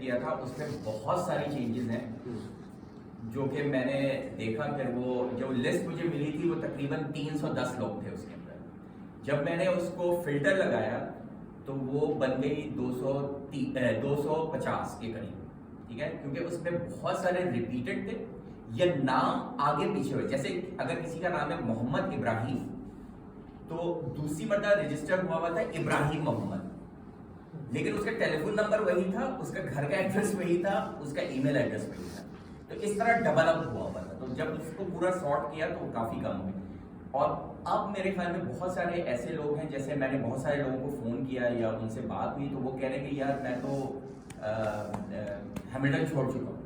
किया था उसमें बहुत सारी चेंजेस हैं जो कि मैंने देखा। फिर वो जो लिस्ट मुझे मिली थी वो तकरीबन 310 लोग थे उसके अंदर। जब मैंने उसको फिल्टर लगाया तो वो बन गई 250 के करीब, ठीक है, क्योंकि उसमें बहुत सारे रिपीटेड थे या नाम आगे पीछे हुए। जैसे अगर किसी का नाम है मोहम्मद इब्राहिम तो दूसरी मरतबा रजिस्टर हुआ था इब्राहिम मोहम्मद, लेकिन उसका टेलीफोन नंबर वही था, उसका घर का एड्रेस वही था, उसका ईमेल एड्रेस वही था। तो इस तरह डबल अप हुआ था। तो जब उसको पूरा सॉर्ट किया तो काफ़ी कम हुई। और अब मेरे ख्याल में बहुत सारे ऐसे लोग हैं, जैसे मैंने बहुत सारे लोगों को फ़ोन किया या उनसे बात हुई तो वो कह रहे हैं कि यार मैं तो हैमिल्टन छोड़ चुका हूँ।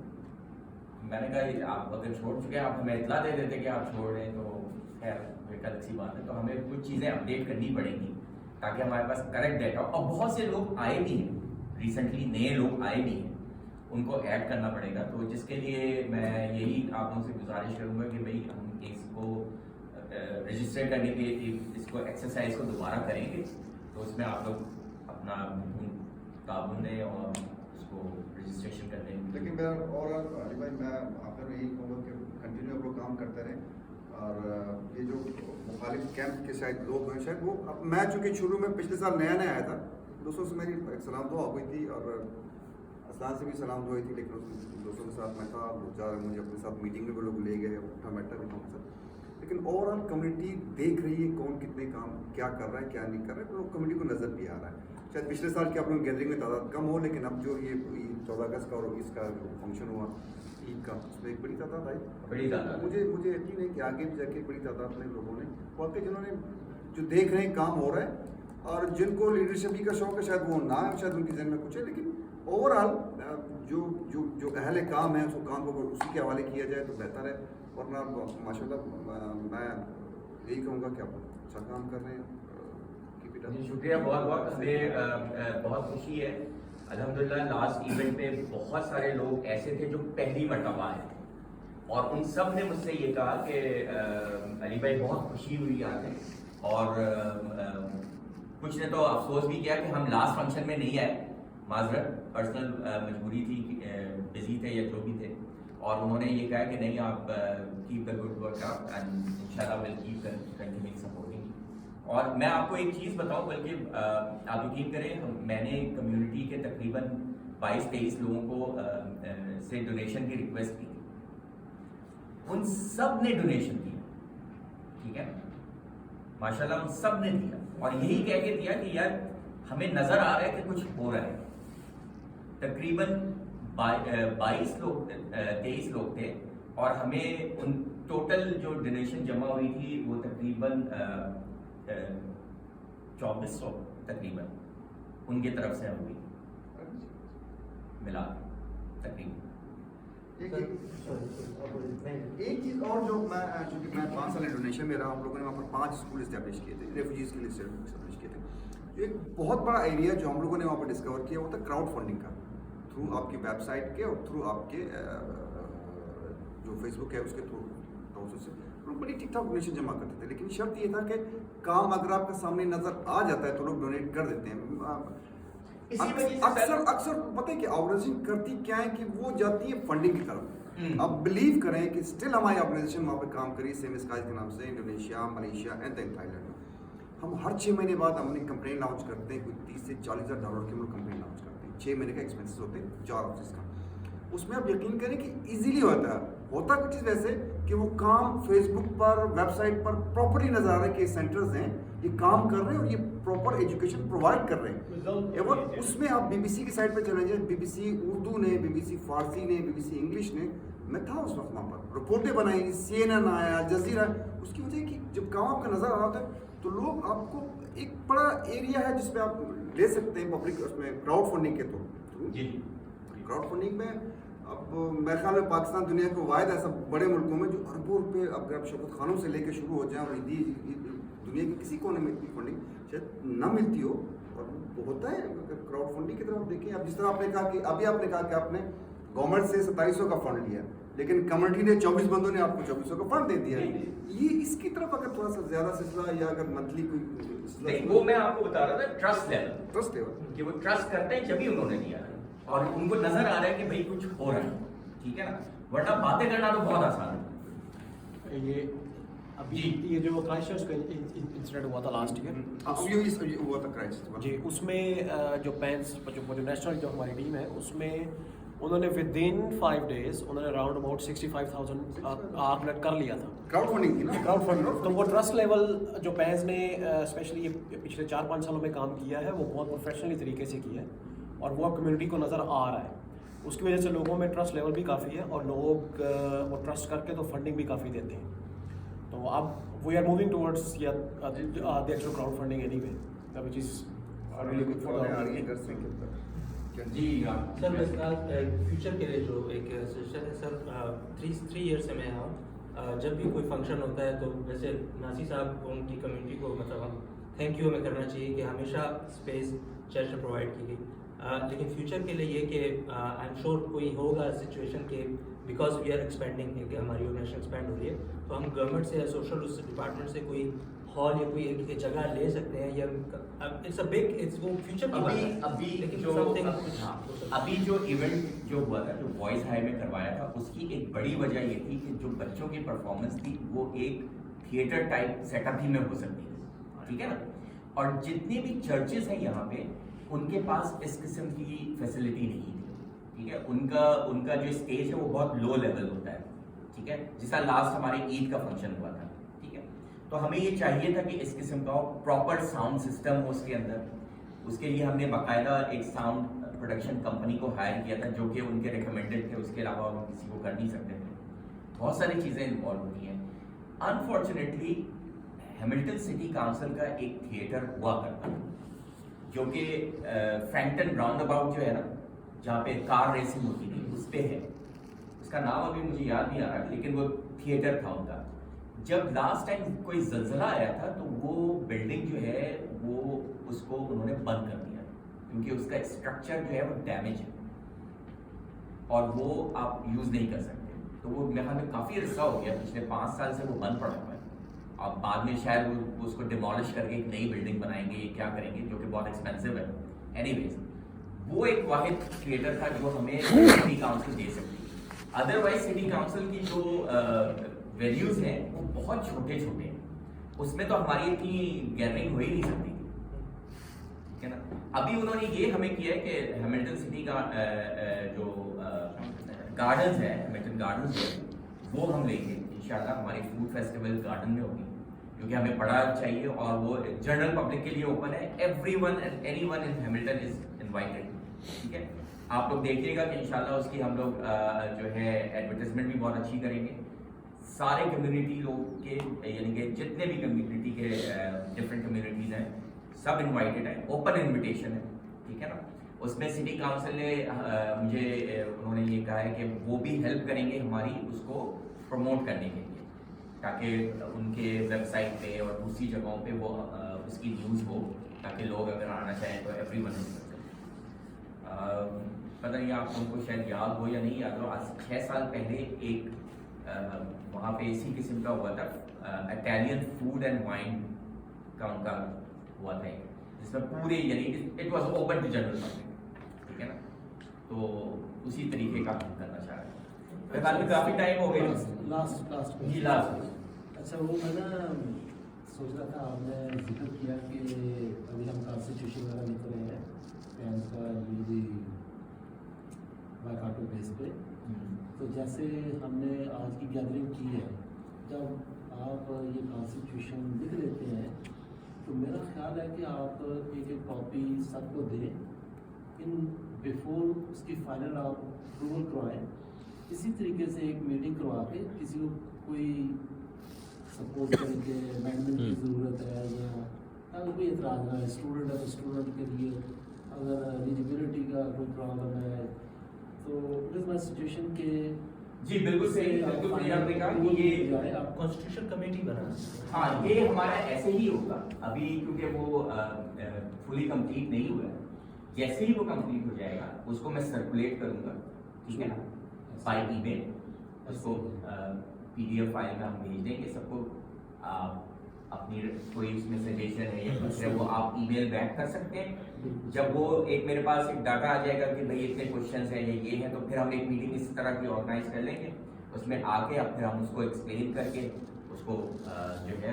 मैंने कहा आप अगर छोड़ चुके हैं आप हमें इतला दे देते कि आप छोड़ रहे हैं, तो खैर एक अलग सी बात है। तो हमें कुछ चीज़ें अपडेट करनी पड़ेंगी ताकि हमारे पास करेक्ट डेटा। और बहुत से लोग आए भी हैं, रिसेंटली नए लोग आए भी हैं, उनको ऐड करना पड़ेगा। तो जिसके लिए मैं यही आप लोगों से गुजारिश करूँगा कि भाई हम इसको रजिस्टर करने के इसको एक्सरसाइज को दोबारा करेंगे, तो उसमें आप लोग अपना ताबन दें और उसको रजिस्ट्रेशन कर दें। लेकिन मेरा और अली भाई मैं आखिर में यही कहूँगा कि कंटिन्यू आप लोग काम करते रहें। और ये जो मुखालिफ कैंप के शायद लोग हैं, शायद वो अब मैं चूँकि शुरू में पिछले साल नया नया आया था, दोस्तों से मेरी एक सलाम दुआ हुई थी और असलान से भी सलाम दुआ हुई थी, लेकिन उस दोस्तों के साथ मैं था, मुझे अपने साथ मीटिंग में वो लोग ले गए, उठा बैठा भी था उनसे। लेकिन ओवरऑल कम्युनिटी देख रही है कौन कितने काम क्या कर रहा है क्या नहीं कर रहा है, तो कम्युनिटी को नज़र भी आ रहा है। शायद पिछले साल की आप लोग गैदरिंग में तादाद कम हो, लेकिन अब जो ये 14 अगस्त का और इसका जो फंक्शन हुआ ईद का, उसमें एक बड़ी तादाद आई। बड़ी तादाद मुझे यकीन है कि आगे भी जाके बड़ी तादाद में लोगों ने वाकई जिन्होंने जो देख रहे हैं काम हो रहा है, और जिनको लीडरशिप का शौक है शायद वो ना है, शायद उनके जहन में कुछ है, लेकिन ओवरऑल जो जो जो अहले काम है उसको काम को उसी के हवाले किया जाए तो बेहतर है। वरना माशाल्लाह मैं यही कहूँगा कि आप अच्छा काम कर रहे हैं। शुक्रिया बहुत बहुत। हमें बहुत खुशी है अल्हम्दुलिल्लाह। लास्ट इवेंट में बहुत सारे लोग ऐसे थे जो पहली मरतबा आए और उन सब ने मुझसे ये कहा कि अली भाई बहुत खुशी हुई आके, और कुछ ने तो अफसोस भी किया कि हम लास्ट फंक्शन में नहीं आए, माजरत पर्सनल मजबूरी थी, बिजी थे या जो भी थे। और उन्होंने ये कहा कि नहीं आप keep the good work up and इंशाल्लाह विल कीप कंटिन्यूइंग सपोर्टिंग। और मैं आपको एक चीज़ बताऊं, बल्कि आप यकीन करें मैंने कम्युनिटी के तकरीबन 22-23 लोगों को से डोनेशन की रिक्वेस्ट की, उन सब ने डोनेशन दिया, ठीक है, माशाल्लाह उन सब ने दिया। और यही कह के दिया कि यार हमें नज़र आ रहा है कि कुछ हो रहा है। तकरीबन 22 लोग 23 लोग थे और हमें उन टोटल जो डोनेशन जमा हुई थी वो तकरीबन 2400 तकरीबन उनके तरफ से हुई मिला तकरीबन। एक चीज़ और जो मैं चूँकि मैं 5 साल डोनेशन में रहा, हम लोगों ने वहाँ पर 5 स्कूल इस्टेब्लिश किए थे, रेफ्यूजीज़ के लिए इस्टेब्लिश किए थे। एक बहुत बड़ा एरिया जो हम लोगों ने वहाँ पर डिस्कवर किया वो था क्राउड फंडिंग का, थ्रू आपकी वेबसाइट के और थ्रू आपके जो फेसबुक है उसके थ्रू से लोग बड़ी ठीक ठाक डोनेशन जमा करते थे। लेकिन शर्त ये था कि काम अगर आपके सामने नज़र आ जाता है तो लोग डोनेट कर देते हैं। अक्सर पता है कि ऑर्गेनाइजेशन करती क्या है कि वो जाती है फंडिंग की तरफ। अब बिलीव करें कि स्टिल हमारी ऑर्गेनाइजेशन वहाँ पे काम करी सेम स्काइज के नाम से, Indonesia, Malaysia and then Thailand. हम हर 6 महीने बाद हम अपनी कंप्लेन लॉन्च करते हैं, कोई 30 से 40 हज़ार डॉलर की हम लोग कंप्लेन लॉन्च करते हैं। 6 महीने का एक्सपेंसेस होते हैं 4 ऑफिस का। उसमें आप यकीन करें कि इजीली होता कुछ चीज़ वैसे कि वो काम फेसबुक पर वेबसाइट पर प्रॉपरली नजर आ रहा है कि सेंटर्स हैं ये काम कर रहे हैं और ये प्रॉपर एजुकेशन प्रोवाइड कर रहे हैं। एवं उसमें आप बीबीसी की साइट पर चले जाए, बीबीसी उर्दू ने, बीबीसी फारसी ने, बीबीसी इंग्लिश ने, मैं था उस वक्त वहाँ पर, रिपोर्टें बनाई, CNN आया, जजीरा। उसकी वजह कि जब काम आपका नजर आ रहा होता है तो लोग आपको एक बड़ा एरिया है जिसपे आप ले सकते हैं पब्लिक उसमें क्राउड फंडिंग के थ्रू। क्राउड फंडिंग में अब मेरे ख्याल में पाकिस्तान दुनिया के वाहिद ऐसा बड़े मुल्कों में जो अरबों रुपये अगर आप शौकत खानों से लेकर शुरू हो जाए और दुनिया के किसी कोने में इतनी फंडिंग शायद ना मिलती हो, और होता है क्राउड फंडिंग की तरफ देखें। अब जिस तरह आपने कहा कि अभी आपने कहा कि आपने गवर्नमेंट से 2700 का फंड लिया, लेकिन कम्युनिटी ने 24 बंदों ने आपको 2400 का फंड दे दिया। ये इसकी तरफ अगर थोड़ा सा ज्यादा सिलसिला या अगर मंथली कोई वो मैं आपको बता रहा था ट्रस्ट लेवल कि वो ट्रस्ट करते हैं जब ही उन्होंने दिया है। और उनको नजर आ रहा है कि भाई कुछ हो रहा है, ठीक है ना, वरना बातें करना तो बहुत आसान है। ये अभी ये जो क्राइस्टचर्च का इंसिडेंट हुआ था लास्ट ईयर, ये हुआ था क्राइस्ट जी, उसमें जो पैंस जो नेशनल जो हमारी टीम है उसमें उन्होंने विद इन 5 days उन्होंने अराउंड अबाउट 65,000 कलेक्ट कर लिया था। क्राउड फंडिंग थी ना, क्राउड फंडिंग, तो वो ट्रस्ट लेवल जो पैंस ने स्पेशली ये पिछले 4-5 सालों में काम किया है वो बहुत प्रोफेशनली तरीके से किया है और वो अब कम्युनिटी को नज़र आ रहा है। उसकी वजह से लोगों में ट्रस्ट लेवल भी काफ़ी है और लोग वो ट्रस्ट करके तो फंडिंग भी काफ़ी देते हैं। तो अब we are moving towards the actual crowd funding anyway, which is really good for the जी सर फ्यूचर के लिए जो एक सजेशन है सर, 3 years से मैं यहाँ हूँ, जब भी कोई फंक्शन होता है तो वैसे नासी साहब उनकी कम्युनिटी को मतलब हम थैंक यू हमें करना चाहिए कि हमेशा स्पेस चर्च में प्रोवाइड की गई, लेकिन फ्यूचर के लिए ये कि आई एम श्योर कोई होगा सिचुएशन के बिकॉज वी आर एक्सपेंडिंग, हमारी ऑर्गेनाइजेशन एक्सपेंड हो रही है, तो हम गवर्नमेंट से या सोशल उस डिपार्टमेंट से कोई हॉल या कोई एक जगह ले सकते हैं या इट्स अ बिग इट्स वो फ्यूचर की बात है। अभी जो इवेंट जो हुआ था, जो बॉयज हाई में करवाया था, उसकी एक बड़ी वजह ये थी कि जो बच्चों की परफॉर्मेंस थी वो एक थिएटर टाइप सेटअप ही में हो सकती है, ठीक है ना, और जितने भी चर्चेस हैं यहाँ पे उनके पास इस किस्म की फैसिलिटी नहीं थी, ठीक है, उनका जो स्टेज है वो बहुत लो लेवल होता है, ठीक है, जिसका लास्ट हमारे ईद का फंक्शन हुआ था, ठीक है, तो हमें ये चाहिए था कि इस किस्म का प्रॉपर साउंड सिस्टम हो उसके अंदर। उसके लिए हमने बाकायदा एक साउंड प्रोडक्शन कंपनी को हायर किया था जो कि उनके रिकमेंडेड थे, उसके अलावा हम किसी को कर नहीं सकते थे। बहुत सारी चीज़ें इन्वॉल्व होती हैं। अनफॉर्चुनेटली हैमिल्टन सिटी काउंसिल का एक थिएटर हुआ करता था जो कि फ्रैंकटन राउंड अबाउट जो है ना, जहाँ पे कार रेसिंग होती थी, उस पे है, उसका नाम अभी मुझे याद नहीं आ रहा, लेकिन वो थिएटर था उनका। जब लास्ट टाइम कोई जल्जला आया था तो वो बिल्डिंग जो है वो उसको उन्होंने बंद कर दिया क्योंकि उसका स्ट्रक्चर जो है वो डैमेज है और वो आप यूज़ नहीं कर सकते। तो वो मेरे ख्याल में काफ़ी अरसा हो गया, पिछले 5 साल से वो बंद पड़ा हुआ है। अब बाद में शायद वो उसको डिमोलिश करके एक नई बिल्डिंग बनाएंगे, क्या करेंगे, जो कि बहुत एक्सपेंसिव है। एनीवेज, वो एक वाहिद थिएटर था जो हमें सिटी काउंसिल दे सकती है। अदरवाइज सिटी काउंसिल की जो वेन्यूज हैं वो बहुत छोटे छोटे हैं, उसमें तो हमारी इतनी गैदरिंग हो ही नहीं सकती थी, ठीक है ना। अभी उन्होंने ये हमें किया है कि हैमिल्टन सिटी का जो गार्डन्स है, हैमिल्टन गार्डन्स है, वो हम लेंगे इंशाल्लाह, हमारी फूड फेस्टिवल गार्डन में होगी, क्योंकि हमें बड़ा चाहिए और वो जनरल पब्लिक के लिए ओपन है। Everyone and anyone in Hamilton is invited, ठीक है। आप लोग देखिएगा कि इंशाल्लाह उसकी हम लोग जो है एडवर्टाइजमेंट भी बहुत अच्छी करेंगे। सारे कम्युनिटी लोग के, यानी कि जितने भी कम्युनिटी के डिफरेंट कम्युनिटीज़ हैं, सब इनवाइटेड हैं, ओपन इनविटेशन है, ठीक है ना। उसमें सिटी काउंसिल ने मुझे उन्होंने ये कहा है कि वो भी हेल्प करेंगे हमारी उसको प्रमोट करने के लिए, ताकि उनके वेबसाइट पे और दूसरी जगहों पे वो उसकी न्यूज़ हो, ताकि लोग अगर आना चाहें तो एवरीवन हो सकते। पता नहीं आप उनको शायद याद हो या नहीं याद हो, आज 6 साल पहले एक वहाँ पे इसी किस्म का हुआ था, इटालियन फूड एंड वाइन का उनका हुआ था, जिसमें पूरे यानी it was open to general public, ठीक है ना। तो उसी तरीके का हम करना चाह रहे हैं। काफ़ी टाइम हो गया, लास्ट जी लास्ट। अच्छा, वो मैं ना सोच रहा था, आपने जिक्र किया कि अभी हम कॉन्स्टिट्यूशन वगैरह लिख रहे हैं पैंस का यूजी वाईकाटो बेस पे, तो जैसे हमने आज की गैदरिंग की है, जब आप ये कॉन्स्टिट्यूशन लिख लेते हैं तो मेरा ख्याल है कि आप एक कॉपी सबको दें इन बिफोर उसकी फाइनल आप अप्रूवल करवाएं। इसी तरीके से एक मीटिंग करवा के किसी को कोई सपोज करें कि अमेंडमेंट की ज़रूरत है या अगर कोई एतराज़ ना है, स्टूडेंट है तो स्टूडेंट के लिए, अगर एलिजिबिलिटी का कोई प्रॉब्लम है तो इट इज़ माई सिचुएशन के जी बिल्कुल सही, बिल्कुल सही आपने कहा कि ये आप कॉन्स्टिट्यूशन कमेटी बना सकते हैं। हाँ, ये हमारा ऐसे ही होगा अभी, क्योंकि वो फुली कंप्लीट नहीं हुआ है। जैसे ही वो कंप्लीट हो जाएगा उसको मैं सर्कुलेट करूंगा, ठीक है ना, बाय ईमेल। उसको PDF फाइल में हम भेज देंगे सबको। अपनी कोई उसमें सजेशन है या कुछ है वो आप ईमेल बैक कर सकते हैं, जब वो एक मेरे पास एक डाटा आ जाएगा कि भाई इतने क्वेश्चंस हैं ये हैं, तो फिर हम एक मीटिंग इस तरह की ऑर्गेनाइज कर लेंगे, उसमें आके अब फिर हम उसको एक्सप्लेन करके उसको जो है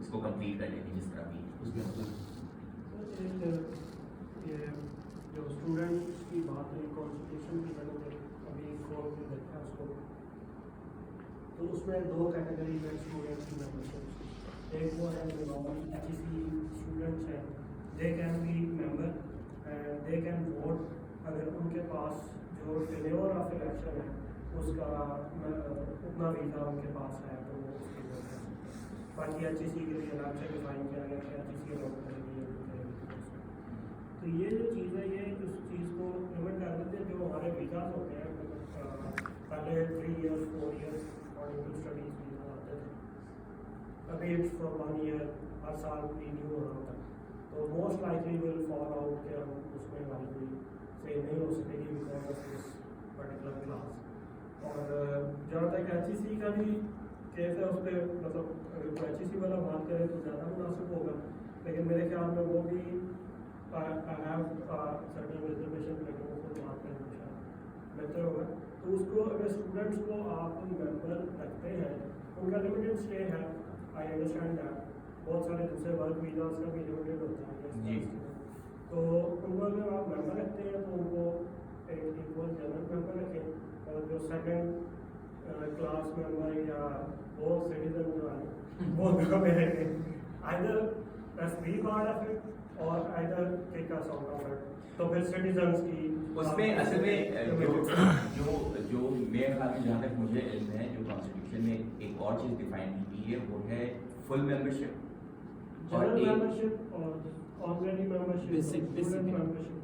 इसको कंप्लीट कर लेंगे जिस तरह भी। ये जो स्टूडेंट्स की बात है कॉन्स्टिट्यूशन की, मैंने अभी खोल के देखा उसको, तो उसमें दो कैटेगरी में स्टूडेंट्स की मेंबरशिप। एक वो है जो नॉन एचईसी स्टूडेंट्स हैं, they can be member and they can vote अगर उनके पास जो टेन्योर ऑफ इलेक्शन है उसका उतना वीज़ा उनके पास है तो वो उसकी वोट कर सकते हैं। बाकी एचईसी के लिए अलग से डिफाइन किया गया कि एचईसी के लोग करेंगे। तो ये जो चीज़ है ये उस चीज़ को इम्प्लीमेंट कर देते हैं। जो हमारे वीज़ाज होते हैं पहले 3 years 4 years according to studies visa आते थे, अभी इट्स फॉर 1 ईयर, हर साल रिन्यू हो रहा होता है। तो most likely will fall out कि हम उसमें लाइकली से नहीं हो सकेगी because of this particular class. और जहाँ तक एचईसी का भी केस है उस पर मतलब अगर एचईसी वाला बात करें तो ज़्यादा मुनासिब होगा, लेकिन मेरे ख्याल में वो भी सर्टेन रिजर्वेशन लेकिन वो खुद बात करें शायद बेहतर होगा। तो उसको अगर स्टूडेंट्स को आप मेंबर रखते हैं, उनका लिमिटेड स्टे है, आई अंडरस्टैंड दैट, बहुत सारे दूसरे वर्क वीज़ास का भी लिमिटेड होता है, तो उनको अगर आप मेंबर रखते हैं तो उनको एक इक्वल जनरल मेंबर रखें और जो सेकंड क्लास मेंबर या वो सिटीजन जो है वो में रखें, आइदर बस बी पार्ट ऑफ इट और either take us out of it. तो फिर सिटीजन्स की उसमें असल में जो मेरे ख्याल में जहाँ तक मुझे इल्म है, जो कॉन्स्टिट्यूशन में एक और चीज़ डिफाइन की गई है वो है फुल मेंबरशिप, जनरल मेंबरशिप और ऑनरेडी मेंबरशिप, स्टूडेंट मेंबरशिप।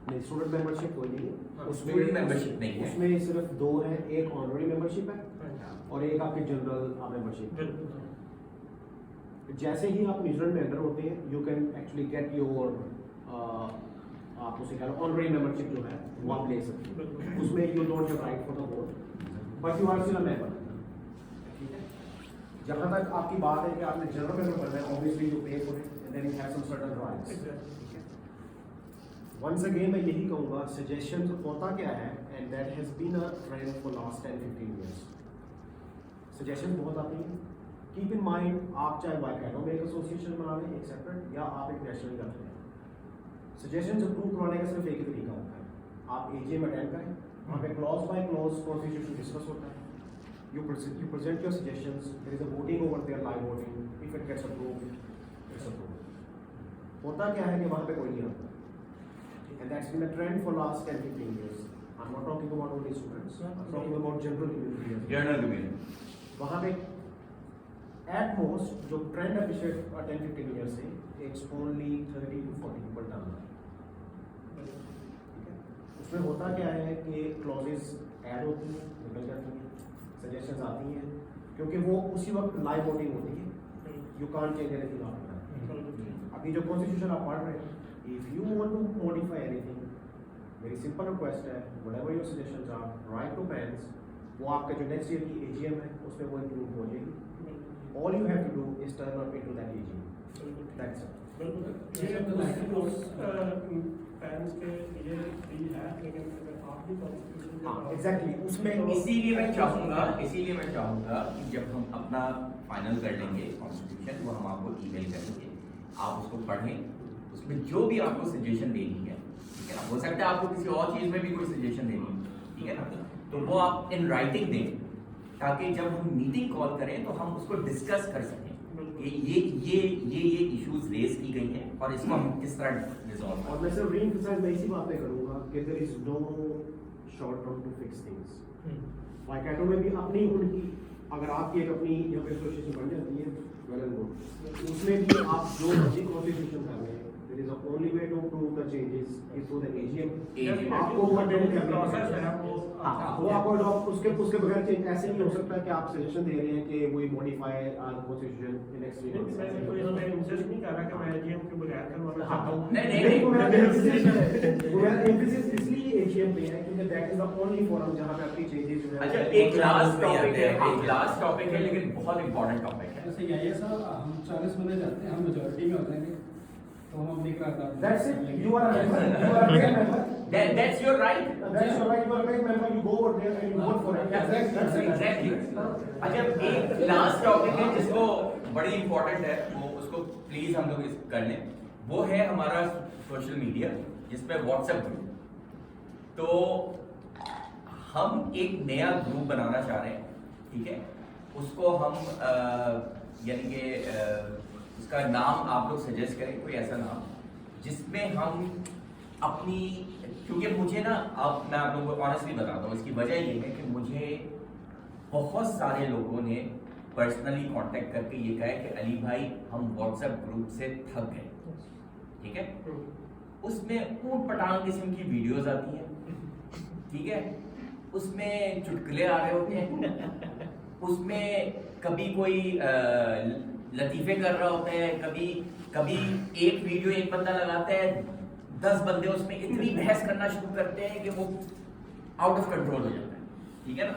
नहीं, स्टूडेंट मेंबरशिप कोई नहीं है उसमें, स्टूडेंट मेंबरशिप नहीं है, उसमें सिर्फ दो है, एक ऑनरेडी मेंबरशिप है और एक आपकी जनरल मेंबरशिप। जैसे ही आप न्यूजीलैंड में एंटर होते हैं you can actually get your आप उसे कह लो ऑनरेडी मेंबरशिप जो है वो आप ले सकते हैं, उसमें you don't have right for the vote but you are still a member. ठीक है, जहाँ तक आपकी बात है कि आपने जनरल मेंबर बनना है, obviously you pay for it and then you have some certain rights. Once again मैं यही कहूँगा, सजेशन होता क्या है and that has been a trend for last 10-15 years. Suggestion बहुत आती हैं, कीप इन माइंड आप चाहे वाइकाटो में एक एसोसिएशन बना लें एक सेपरेट, या आप एक नेशनल कर लें, सजेशंस अप्रूव करवाने का सिर्फ एक ही तरीका होता है, आप एजीएम अटेंड करें, वहाँ पे clause by clause constitution discuss होता है, you present your suggestions, there is a voting over there, live voting, if it gets approved, it's approved. होता क्या है कि वहाँ पे कोई नहीं आता, and that's been a trend for last 10-15 years. I'm not talking about only students, I'm talking about general community. General community वहाँ पे at most जो trend है पिछले 10-15 years से, it's only 30 to 40 people done. ठीक है, उसमें होता क्या है कि clauses add होती हैं, निकल जाती हैं, सजेशंस आती हैं, क्योंकि वो उसी वक्त लाइव वोटिंग होती है, you can't change anything after. अभी जो कॉन्स्टिट्यूशन आप पढ़ रहे हैं, if you want to modify anything, very simple request है, whatever your suggestions are, write to pens, वो आपका जो नेक्स्ट ईयर की एजीएम है उसमें वो इंक्लूड हो जाएगी। All you have to do is turn up into that AGM, that's it. ये पेरेंट्स के लिए भी है, लेकिन अगर आप भी कॉन्स्टिट्यूशन हाँ एग्जैक्टली, उसमें इसीलिए मैं चाहूँगा कि जब हम अपना फाइनल कर लेंगे कॉन्स्टिट्यूशन, वो हम आपको ईमेल करेंगे, आप उसको पढ़ें, उसमें जो भी आपको सजेशन देनी है, ठीक है ना, हो सकता है आपको किसी और चीज़ में भी कोई सजेशन देनी है, ठीक है ना, तो वो आप इन राइटिंग दें, ताकि जब हम मीटिंग कॉल करें तो हम उसको डिस्कस कर सकें कि ये इश्यूज रेज की गई हैं और इसको हम किस तरह रिजॉल्व करें। और मैं सिर्फ रीएम्फसाइज मैं इसी बात पे करूँगा कि there is no short term to fix things. Waikato में भी अपनी उनकी, अगर आपकी एक अपनी यहाँ पे एसोसिएशन बन जाती है, वेल एंड गुड, उसमें भी आप जो मर्जी कॉन्स्टिट्यूशन कर रहे हैं, there is a only way to prove the changes is through the AGM. आपको वो अटेंड करना प्रोसेस है वो, वो आपको उसके बगैर चेंज ऐसे नहीं हो सकता कि आप सजेशन दे रहे हैं कि we modify our constitution in next year. मैं कोई इसमें इंसिस्ट नहीं कर रहा कि मैं एजीएम के बगैर करवाना हाँ, चाहता हूँ। नहीं, वो मेरा एम्फेसिस इसलिए एजीएम पे है क्योंकि that is the only forum जहाँ पे आपकी चेंजेस जो है। अच्छा, एक लास्ट टॉपिक है, लेकिन बहुत इंपॉर्टेंट टॉपिक है। जैसे ये साहब हम 40 बंदे जाते हैं, हम मेजोरिटी में होते हैं, तो हम लिख रहा था That's it. You are a member. You are a paid member. That's your right. That's your right. You are a paid member. You go over there and you vote for it. Exactly. अच्छा एक last topic है जिसको बड़ी important है, वो उसको please हम लोग कर लें, वो है हमारा सोशल मीडिया जिसमें व्हाट्सएप ग्रुप। तो हम एक नया ग्रुप बनाना चाह रहे हैं, ठीक है, उसको हम यानी कि उसका नाम आप लोग सजेस्ट करें, कोई ऐसा नाम जिसमें हम अपनी, क्योंकि मुझे ना, मैं आप लोगों को ऑनेस्टली बताता हूँ, इसकी वजह ये है कि मुझे बहुत सारे लोगों ने पर्सनली कांटेक्ट करके ये कहा है कि अली भाई हम व्हाट्सएप ग्रुप से थक गए, ठीक है, उसमें ऊट पटांग किस्म की वीडियोस आती हैं, ठीक है, उसमें चुटकुले आ रहे होते हैं, उसमें कभी कोई लतीफे कर रहा होता है, कभी एक वीडियो एक बंदा लगाता है, 10 बंदे उसमें इतनी बहस करना शुरू करते हैं कि वो आउट ऑफ कंट्रोल हो जाता है, ठीक है ना,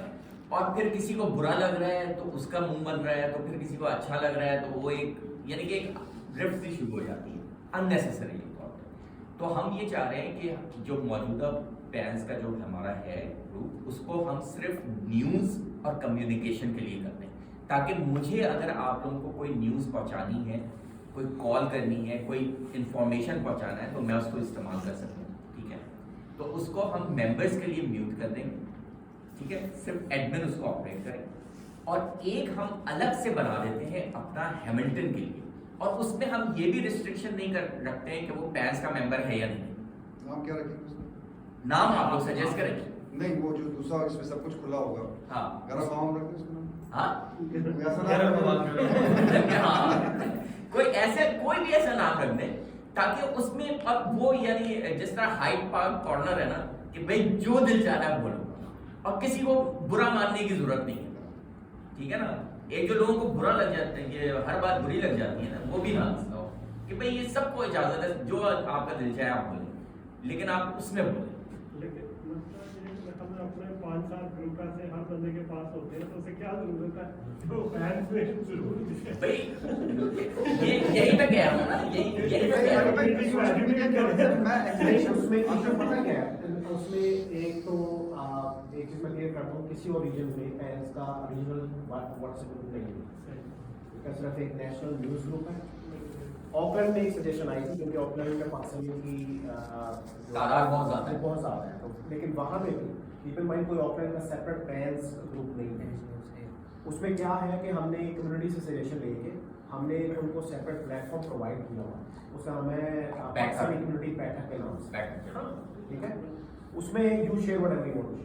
और फिर किसी को बुरा लग रहा है तो उसका मुंह बन रहा है, तो फिर किसी को अच्छा लग रहा है तो वो एक यानी कि एक ड्रिफ्ट सी शुरू हो जाती है अननेसेसरी तौर पर। तो हम ये चाह रहे हैं कि जो मौजूदा पैंस का जो हमारा है ग्रुप, उसको हम सिर्फ न्यूज़ और कम्युनिकेशन के लिए करते हैं, ताकि मुझे अगर आप लोगों को कोई न्यूज़ पहुंचानी है, कोई कॉल करनी है, कोई इंफॉर्मेशन पहुंचाना है, तो मैं उसको इस्तेमाल कर सकता हूँ, ठीक है। तो उसको हम मेंबर्स के लिए म्यूट कर देंगे, ठीक है, सिर्फ एडमिन उसको ऑपरेट करें, और एक हम अलग से बना देते हैं अपना हैमिल्टन के लिए, और उसमें हम ये भी रिस्ट्रिक्शन नहीं रखते हैं कि वो पैंस का मेंबर है या नहीं। नाम क्या रखेंगे उसमें? नाम आप लोग सजेस्ट करें। नहीं, वो जो दूसरा इसमें सब कुछ खुला होगा, हाँ, गरम आम रखते हैं उसमें। हाँ, ऐसा नाम हाँ, कोई भी ऐसा नाम रख दे ताकि उसमें अब वो यानी जिस तरह हाइड पार्क कॉर्नर है ना, कि भाई जो दिल चाह रहा है बोलो, और किसी को बुरा मानने की जरूरत नहीं है, ठीक है ना। एक जो लोगों को बुरा लग जाता है, ये हर बात बुरी लग जाती है ना, वो भी ना हो कि भाई ये सबको इजाजत है, जो आपका दिल चाहे आप बोले, लेकिन आप उसमें बोले। लेकिन मतलब हम अपने 5-7 ग्रुप ऐसे हर बंदे के पास होते हैं, तो उसे क्या जरूरत है तो फैंस में जरूर भाई ये यही मैं कह रहा हूँ ना, यही मैं कह रहा हूँ। उसमें आपको पता क्या है, उसमें एक तो एक चीज मैं क्लियर करता हूँ, किसी और रीजन में पैंस का रीजनल व्हाट्सएप ग्रुप नहीं है, इसका सिर्फ एक नेशनल न्यूज़ ग्रुप है। ऑकलैंड में एक सजेशन आई थी, क्योंकि ऑकलैंड में पाकिस्तानियों की तादाद बहुत ज़्यादा है, तो लेकिन वहाँ में भी कीप इन माइंड कोई ऑकलैंड का सेपरेट पैंस ग्रुप नहीं है। उसमें क्या है कि हमने कम्युनिटी से सजेशन लेके हमने उनको सेपरेट प्लेटफॉर्म प्रोवाइड किया हुआ, उसका हमें पाकिस्तानी कम्युनिटी बैठक के नाम से, ठीक है। उसमें you share whatever you want,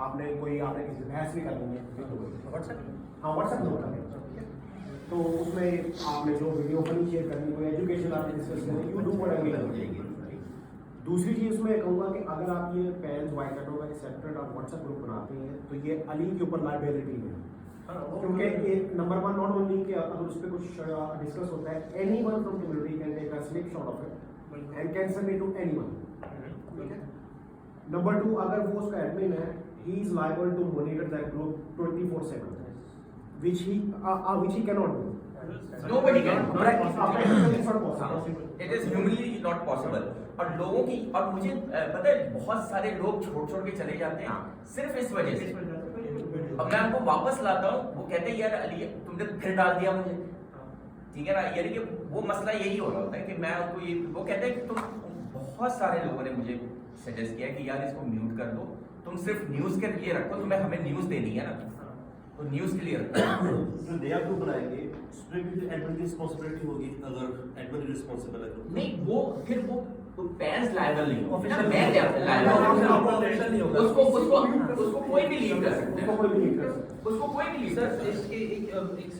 आपने किसी से बहस भी करनी है व्हाट्सएप ग्रुप है, तो उसमें आपने जो वीडियो बनी शेयर करनी, कोई एजुकेशन आपने डिस्कस करनी, you do whatever you want. दूसरी चीज़ मैं कहूँगा कि अगर आप ये पैंस वाइट हैटों का सेपरेट आप व्हाट्सएप ग्रुप बनाते हैं, तो ये अली के ऊपर लाइबिलिटी है, क्योंकि एक नंबर 1 नॉट ओनली कि अगर उस पर कुछ डिस्कस होता है, anyone from community can take a snapshot of it and can send it to anyone, ठीक है। नंबर 2, अगर वो उसका एडमिन है, he is liable to monitor that group 24/7, which he cannot do. Nobody can. It's not possible. It is humanly not possible. और लोगों की, और मुझे पता है बहुत सारे लोग छोड़ के चले जाते हैं सिर्फ इस वजह से। अब मैं आपको वापस लाता हूँ, वो कहते हैं यार अली तुमने फिर डाल दिया मुझे, ठीक है ना, यानी कि वो मसला यही हो रहा होता है कि मैं उनको ये, वो कहते हैं कि तुम, बहुत सारे लोगों ने मुझे सजेस्ट किया कि यार इसको म्यूट कर दो, तुम सिर्फ न्यूज़ के लिए रखो, तुम्हें हमें न्यूज़ देनी है ना, तो न्यूज़ के लिए रखो। जो नया ग्रुप बनाएंगे उसमें भी एडमिन की रिस्पांसिबिलिटी होगी, अगर एडमिन रिस्पांसिबल है तो नहीं, वो फिर वो तो पैंस लायबल नहीं होगा, Official मैं ऑपरेशन नहीं होगा, उसको कोई भी लीव कर सकते उसको हैं, कोई भी लीव कर सकता उसको कोई भी लीव सर कर सकते हैं। इसके एक है।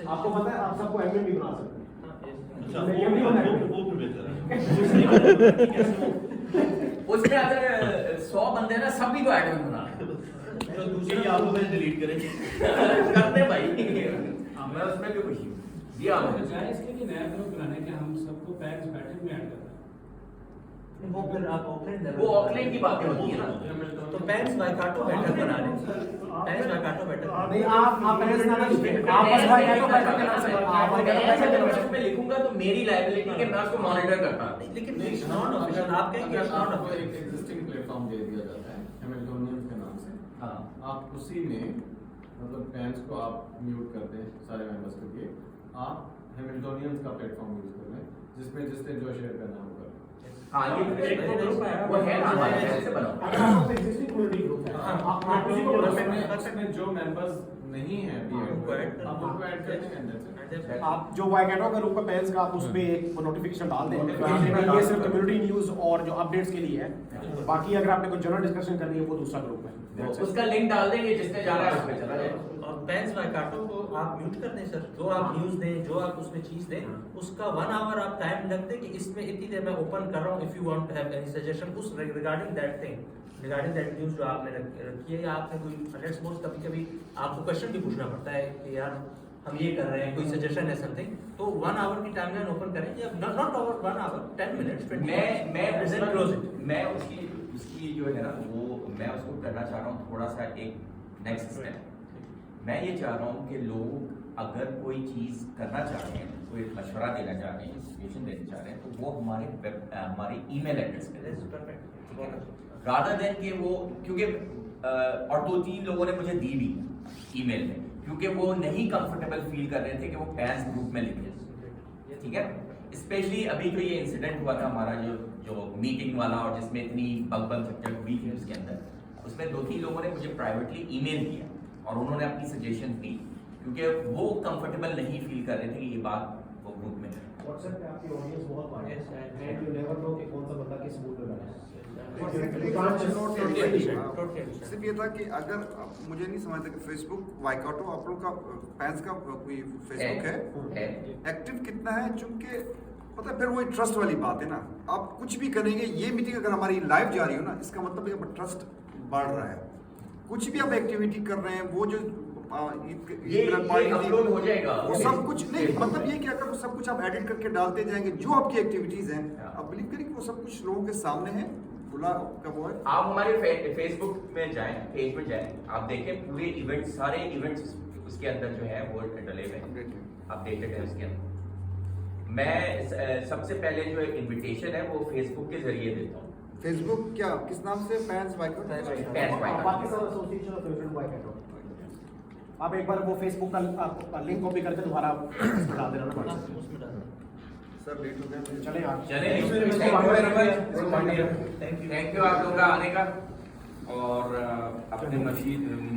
आपको पता है, आप सबको एडमिन भी बना सकते हैं। अच्छा नहीं, नहीं बनाएंगे। वो फिर बेहतर है। उसमें अगर 100 बंदे ना, सभी को एडमिन बना तो दूसरी आप लोग डिलीट करें करते भाई, मैं उसमें भी खुशी हूँ जी। आप इसके लिए नया ग्रुप बनाने के हम सबको पैंस बैठक में ऐड करना है। वो फिर आप ऑकलैंड वो ऑकलैंड की बातें होती है ना। तो पैंस वाइकाटो बेटर बना लें, पैंस वाइकाटो बेटर। नहीं, आप पैंस ना लिखिए, आप बस वाइकाटो बेटर के नाम से, आप वाइकाटो बेटर के नाम मैं से। उसमें लिखूंगा तो मेरी लायबिलिटी के मैं उसको मॉनिटर करता हूं। लेकिन नॉन ऑफिशियल आप कहेंगे अगर नॉन आपको ऑफिशियल। एक एग्जिस्टिंग प्लेटफॉर्म दे दिया जाता है हैमिल्टोनियंस के नाम से, हाँ, आप उसी में मतलब पैंस को आप म्यूट कर दें सारे मेंबर्स के लिए, आप हैमिल्टोनियंस का प्लेटफॉर्म यूज कर लें जिसमें जिसने जो शेयर करना होगा। हाँ, ये वो है ना हमारे पैसे से बना। एग्जिस्टिंग कम्युनिटी ग्रुप है, आप किसी को उसमें जो मेंबर्स नहीं है उनको add कर आप उनको ऐड कर देंगे। आप जो वाइकाटो का रूप है पैंस का, आप उसमें एक नोटिफिकेशन डाल दें। ये सिर्फ कम्युनिटी न्यूज़ और जो अपडेट्स के लिए है, बाकी अगर आपने कुछ जनरल डिस्कशन करनी है वो दूसरा ग्रुप है। उसका लिंक डाल देंगे, जिसने जाना है उसमें चला जाए। और पैंस वाइकाटो को आप म्यूट कर दें सर, जो आप न्यूज़ दें, जो आप उसमें चीज़ दें, उसका 1 आवर आप टाइम रख दें कि इसमें इतनी देर मैं ओपन कर रहा हूँ, if you want to have any suggestion उस regarding that thing, regarding that news जो आपने रखी है, या आपने कोई लेट्स सपोज कभी-कभी आपको क्वेश्चन भी पूछना पड़ता है कि यार हम ये कर रहे हैं, कोई सजेशन है समथिंग, तो 1 आवर की टाइमलाइन ओपन करें, या नॉट ओवर 1 आवर 10 मिनट्स मैं प्रेजेंट क्लोज इट। मैं उसकी जो है ना, वो मैं उसको करना चाह रहा हूँ थोड़ा सा एक नेक्स्ट स्टेप। मैं ये चाह रहा हूँ कि लोग अगर कोई चीज़ करना चाह रहे हैं, कोई मशवरा देना चाह रहे हैं, सजेशन देना चाह रहे हैं, तो वो हमारे ईमेल एड्रेस पे रादर देन कि वो, क्योंकि और 2-3 लोगों ने मुझे दी भी ईमेल में, क्योंकि वो नहीं कंफर्टेबल फील कर रहे थे कि वो पैंस ग्रुप में लिखे। ठीक है, स्पेशली अभी जो ये इंसिडेंट हुआ था हमारा जो मीटिंग वाला, और जिसमें इतनी बग झकझक हुई थी उसके अंदर, उसमें 2-3 लोगों ने मुझे प्राइवेटली ईमेल किया और उन्होंने अपनी सजेशन दी, क्योंकि वो कंफर्टेबल नहीं फील कर रहे थे कि ये बात वो ग्रुप में है। व्हाट्सएप पे आपकी ऑडियंस बहुत बड़ी है एंड यू नेवर नो कि कौन सा बंदा किस मूड में बैठा है। सिर्फ ये था कि अगर मुझे नहीं समझता कि फेसबुक वाइकाटो आप लोग का पैंस का कोई फेसबुक है एक्टिव कितना है, चूंकि पता है फिर वही ट्रस्ट वाली बात है ना। आप कुछ भी करेंगे, ये मीटिंग अगर हमारी लाइव जा रही हो ना, इसका मतलब है ट्रस्ट बढ़ रहा है। कुछ भी आप एक्टिविटी कर रहे हैं, वो जो ये अपलोड हो जाएगा, वो सब कुछ नहीं, मतलब ये कि अगर वो सब कुछ आप एडिट करके डालते जाएंगे, जो आपकी एक्टिविटीज हैं, आप बिलीव करें कि वो सब कुछ लोगों के सामने है, खुला कब हुआ है। आप हमारे फेसबुक में जाएं, पेज में जाएं, आप देखें पूरे इवेंट, सारे इवेंट्स उसके अंदर जो है वो डले हुए हैं, अपडेटेड है उसके अंदर। मैं सबसे पहले जो इनविटेशन है वो फेसबुक के जरिए देता हूँ। फेसबुक क्या किस नाम से? पैंस Waikato. Pakistan association of favourite Waikato. आप एक बार वो फेसबुक का लिंक कॉपी करके दोबारा उसमें डाल देना ना। सर लेट हो गया, चले आप थैंक यू आप लोगों का आने का, और अपने मशीन